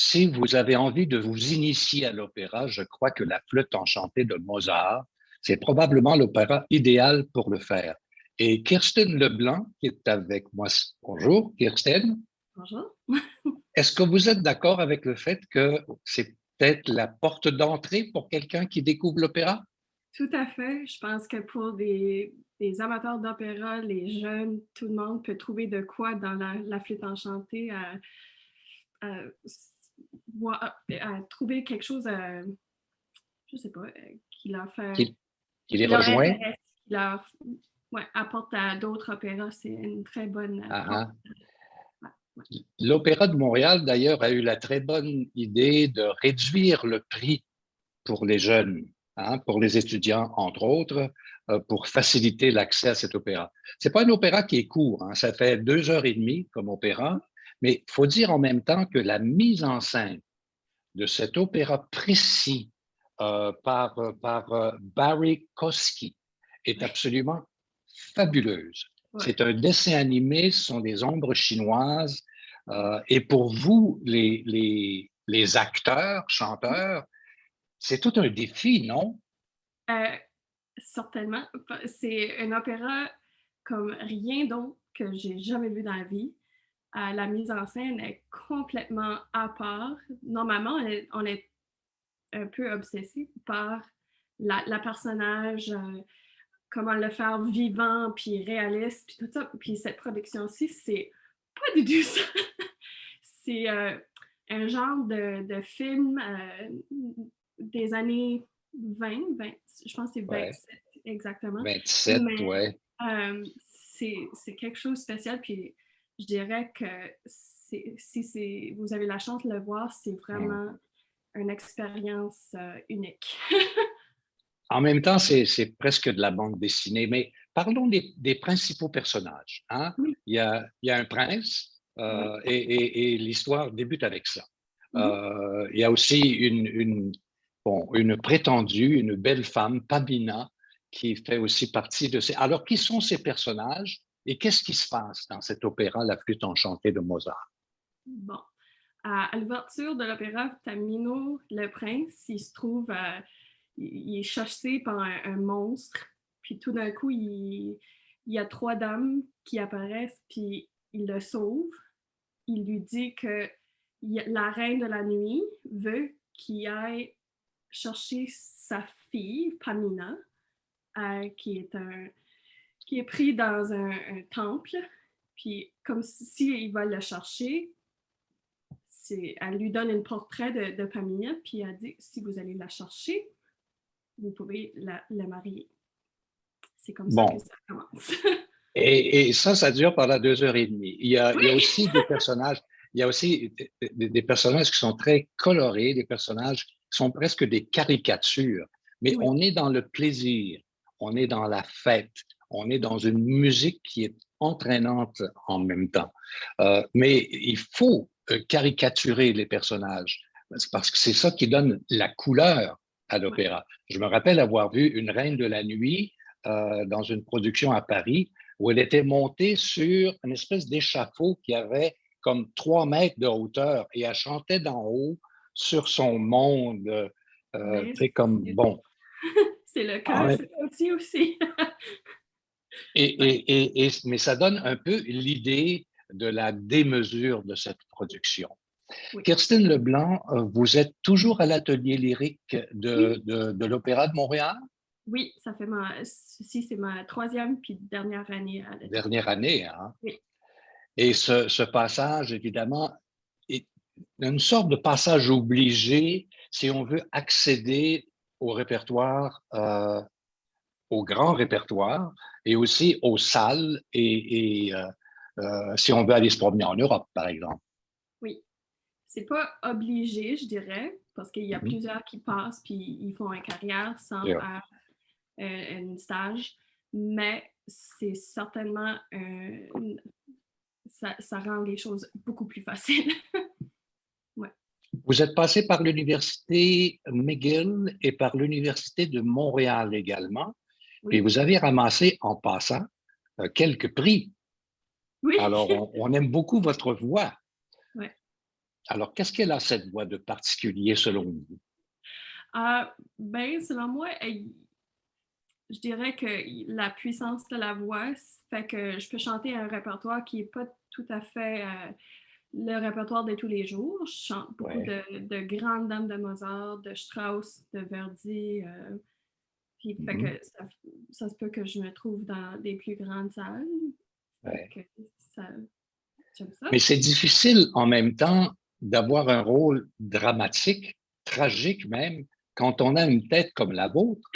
Si vous avez envie de vous initier à l'opéra, je crois que La Flûte enchantée de Mozart, c'est probablement l'opéra idéal pour le faire. Et Kirsten Leblanc, qui est avec moi, bonjour Kirsten, Bonjour. est-ce que vous êtes d'accord avec le fait que c'est peut-être la porte d'entrée pour quelqu'un qui découvre l'opéra? Tout à fait. Je pense que pour des amateurs d'opéra, les jeunes, tout le monde peut trouver de quoi dans la flûte enchantée à, à trouver quelque chose, je sais pas, qui leur fait, Qui, qui les qui leur rejoint? intéresse, qui leur apporte à d'autres opéras. C'est une très bonne Ah, porte. ah. Ouais, ouais. L'Opéra de Montréal, d'ailleurs, a eu la très bonne idée de réduire le prix pour les jeunes, hein, pour les étudiants, entre autres, pour faciliter l'accès à cet opéra. C'est pas un opéra qui est court, hein, ça fait 2 heures et demie comme opéra, mais il faut dire en même temps que la mise en scène de cet opéra précis par Barry Kosky est Ouais, absolument fabuleuse. ouais. C'est un dessin animé, ce sont des ombres chinoises, et pour vous, les acteurs, chanteurs, c'est tout un défi, non? Euh, Certainement. C'est un opéra comme rien d'autre que j'ai jamais vu dans la vie. La mise en scène est complètement à part. Normalement, on est un peu obsessé par la personnage, comment le faire vivant, puis réaliste, puis tout ça. Puis cette production-ci, c'est pas du tout ça. C'est un genre de film des années 20, je pense que c'est Ouais, 27 exactement. 27, Mais ouais. c'est quelque chose de spécial. Puis je dirais que si vous avez la chance de le voir, c'est Mm. vraiment une expérience unique. En même temps, c'est presque de la bande dessinée, mais parlons des principaux personnages, hein. Oui, Il y a un prince, oui. et l'histoire débute avec ça. Mhm. Il y a aussi bon, une prétendue, une belle femme, Pamina, qui fait aussi partie de ces... Alors, qui sont ces personnages et qu'est-ce qui se passe dans cet opéra La Flûte enchantée de Mozart? Bon. À l'ouverture de l'opéra, Tamino, le prince, il se trouve, il est chassé par un monstre. Puis tout d'un coup, il y a trois dames qui apparaissent, puis il le sauve. Il lui dit que la reine de la nuit veut qu'il aille chercher sa fille, Pamina, qui est qui est pris dans un temple. Puis comme si il va le chercher, elle lui donne un portrait de Pamina, puis elle dit si vous allez la chercher, vous pouvez la marier. C'est comme ça que Bon, ça commence. et ça dure pendant 2 heures et demie. Il y a Oui! aussi des personnages, il y a aussi des personnages qui sont très colorés, des personnages qui sont presque des caricatures, mais Oui. on est dans le plaisir, on est dans la fête, on est dans une musique qui est entraînante en même temps. Mais il faut caricaturer les personnages, parce que c'est ça qui donne la couleur à Ouais. l'opéra. Je me rappelle avoir vu Une Reine de la Nuit dans une production à Paris, où elle était montée sur une espèce d'échafaud qui avait comme 3 mètres de hauteur et elle chantait d'en haut sur son monde, Mais tu sais, comme bon. c'est le Ah cas, ouais. c'est aussi. Et, Ouais. mais ça donne un peu l'idée de la démesure de cette production. Oui. Kirstine Leblanc, vous êtes toujours à l'atelier lyrique Oui. de l'Opéra de Montréal? Oui, ça fait si c'est ma troisième puis dernière année à l'atelier. Dernière année, hein? Oui. Et ce passage, évidemment, est une sorte de passage obligé si on veut accéder au répertoire, au grand répertoire et aussi aux salles et si on veut aller se promener en Europe, par exemple. Oui. C'est pas obligé, je dirais, parce qu'il y a Mhm. plusieurs qui passent puis ils font une carrière sans Yeah. faire un stage, mais c'est certainement ça rend les choses beaucoup plus faciles. Ouais. Vous êtes passé par l'Université McGill et par l'Université de Montréal également, et Oui. vous avez ramassé en passant quelques prix. Oui. Alors, on aime beaucoup votre voix. Ouais. Alors, qu'est-ce qu'elle a, cette voix de particulier selon vous? Ben, selon moi, je dirais que la puissance de la voix fait que je peux chanter un répertoire qui est pas tout à fait, le répertoire de tous les jours. Je chante beaucoup Ouais. de grandes dames de Mozart, de Strauss, de Verdi, puis fait Mhm. que ça se peut que je me trouve dans des plus grandes salles. Fait Ouais. que ça j'aime ça. Mais c'est difficile en même temps d'avoir un rôle dramatique, tragique même, quand on a une tête comme la vôtre.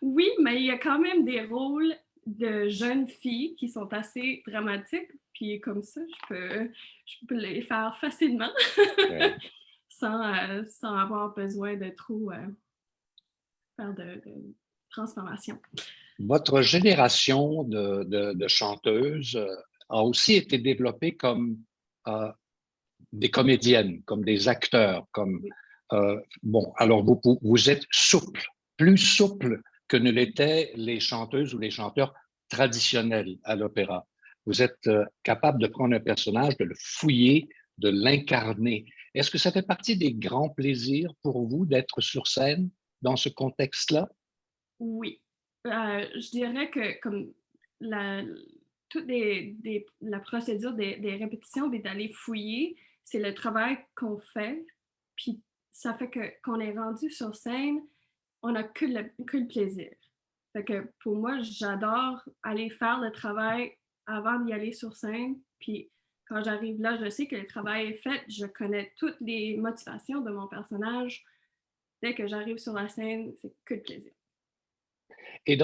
Oui, mais il y a quand même des rôles de jeunes filles qui sont assez dramatiques, puis comme ça, je peux les faire facilement Ouais. sans avoir besoin de trop faire de transformation. Votre génération de chanteuses a aussi été développée comme euh, des comédiennes, comme des acteurs, comme Oui. bon. Alors vous êtes souple, plus souple que ne l'étaient les chanteuses ou les chanteurs traditionnels à l'opéra. Vous êtes capable de prendre un personnage, de le fouiller, de l'incarner. Est-ce que ça fait partie des grands plaisirs pour vous d'être sur scène dans ce contexte-là? Oui. Je dirais que comme la toute la procédure des répétitions et d'aller fouiller, c'est le travail qu'on fait, puis ça fait que qu'on est rendu sur scène, on n'a que le plaisir. Fait que pour moi, j'adore aller faire le travail avant d'y aller sur scène, puis quand j'arrive là, je sais que le travail est fait, je connais toutes les motivations de mon personnage. Dès que j'arrive sur la scène, c'est que le plaisir. Et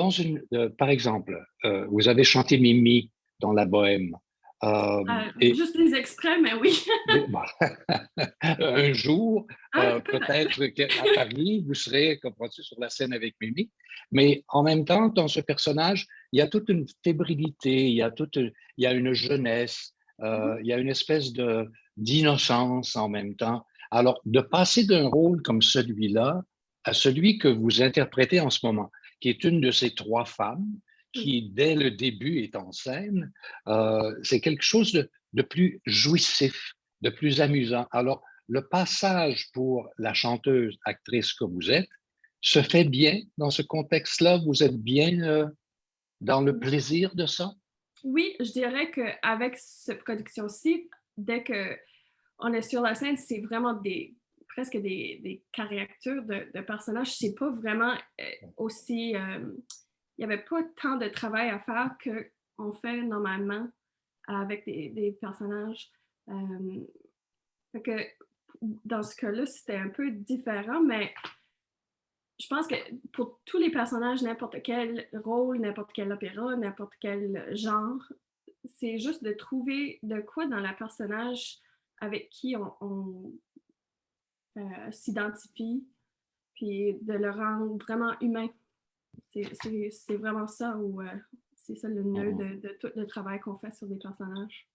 par exemple, vous avez chanté Mimi dans La Bohème. Et Juste les extraits, mais oui. bon, un jour, Peut-être. peut-être qu'à Paris, vous serez comme sur la scène avec Mimi. Mais en même temps, dans ce personnage, il y a toute une fébrilité, il y a une jeunesse, Mhm. il y a une espèce d'innocence en même temps. Alors, de passer d'un rôle comme celui-là à celui que vous interprétez en ce moment, qui est une de ces trois femmes Oui. qui, dès le début, est en scène, c'est quelque chose de plus jouissif, de plus amusant. Alors, le passage pour la chanteuse, actrice que vous êtes, se fait bien dans ce contexte-là? Vous êtes bien dans le plaisir de ça? Oui, je dirais qu'avec cette production-ci, dès qu'on est sur la scène, c'est vraiment presque des caricatures de personnages. C'est pas vraiment aussi. Il n'y avait pas tant de travail à faire qu'on fait normalement avec des personnages. Euh, Fait que dans ce cas-là, c'était un peu différent, mais je pense que pour tous les personnages, n'importe quel rôle, n'importe quel opéra, n'importe quel genre, c'est juste de trouver de quoi dans la personnage avec qui on s'identifie, puis de le rendre vraiment humain. C'est vraiment ça, ou c'est ça le nœud Mhm. de tout le travail qu'on fait sur des personnages.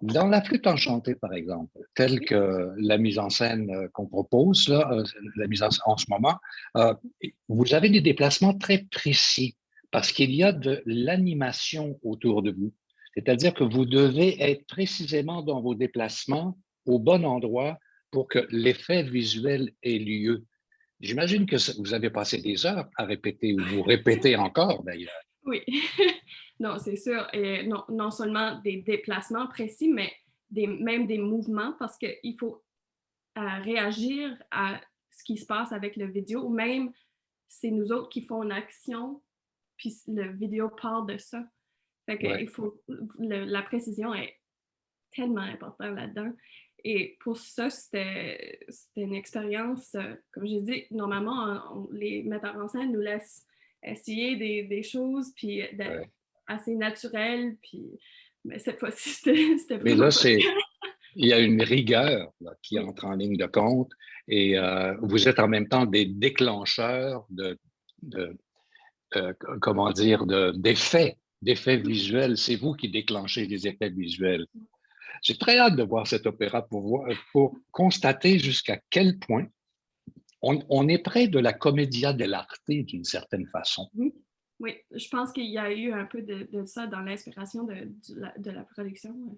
Dans La Flûte enchantée, par exemple, telle Oui. que la mise en scène qu'on propose, là, la mise en scène en ce moment, euh, vous avez des déplacements très précis parce qu'il y a de l'animation autour de vous. C'est-à-dire que vous devez être précisément dans vos déplacements au bon endroit pour que l'effet visuel ait lieu. J'imagine que vous avez passé des heures à répéter ou vous répétez encore d'ailleurs. Oui. Non, c'est sûr. Et non, non seulement des déplacements précis, mais même des mouvements, parce qu'il faut réagir à ce qui se passe avec le vidéo, ou même c'est nous autres qui font une action, puis le vidéo part de ça. Fait que Ouais. la précision est tellement importante là-dedans. Et pour ça, c'était une expérience, comme j'ai dit, normalement, les metteurs en scène nous laissent essayer des choses, puis Ouais. assez naturelles, puis mais cette fois-ci, c'était Mais vraiment là, pas le c'est cas. il y a une rigueur là, qui Oui. entre en ligne de compte et vous êtes en même temps des déclencheurs de comment dire, d'effets visuels. C'est vous qui déclenchez les effets visuels. J'ai très hâte de voir cet opéra pour constater jusqu'à quel point on est près de la commedia dell'arte d'une certaine façon. Oui, oui, je pense qu'il y a eu un peu de ça dans l'inspiration de la production. Ouais.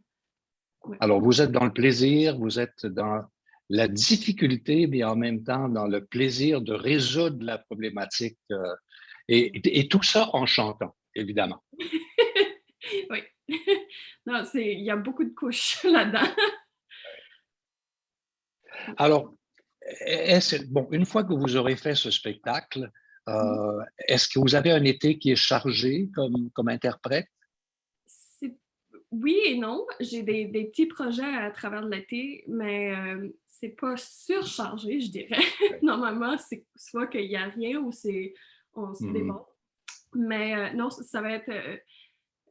Ouais. Alors, vous êtes dans le plaisir, vous êtes dans la difficulté, mais en même temps dans le plaisir de résoudre la problématique. Et tout ça en chantant, évidemment. Oui. Non, il y a beaucoup de couches là-dedans. Alors, bon, une fois que vous aurez fait ce spectacle, est-ce que vous avez un été qui est chargé comme interprète? C'est oui et non. J'ai des petits projets à travers l'été, mais c'est pas surchargé, je dirais. Oui. Normalement, c'est soit qu'il y a rien ou on se Mhm. déborde. Mais non, ça va être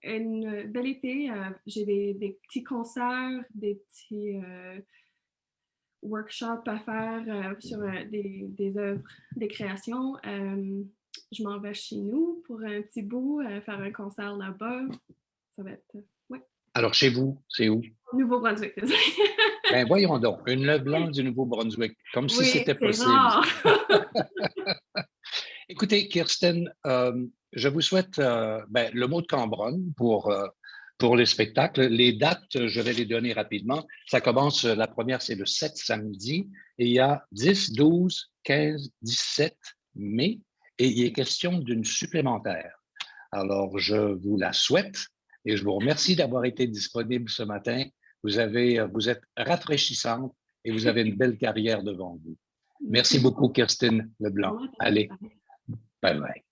une bel été. J'ai des petits concerts, des petits workshops à faire sur des œuvres, des créations. Je m'en vais chez nous pour un petit bout, faire un concert là-bas. Ça va être, ouais, Alors, chez vous, c'est où? Nouveau-Brunswick, désolé. Ben, voyons donc, une Neuve Blanche du Nouveau-Brunswick, comme si Oui, c'était c'est possible. rare. Écoutez, Kirsten, je vous souhaite ben, le mot de Cambronne pour les spectacles. Les dates, je vais les donner rapidement. Ça commence, la première, c'est le 7 samedi, et il y a 10, 12, 15, 17 mai, et il est question d'une supplémentaire. Alors, je vous la souhaite et je vous remercie d'avoir été disponible ce matin. Vous êtes rafraîchissante et vous avez une belle carrière devant vous. Merci Merci beaucoup, beaucoup. Kirsten Leblanc. Bon matin. Allez, Bye. bye bye.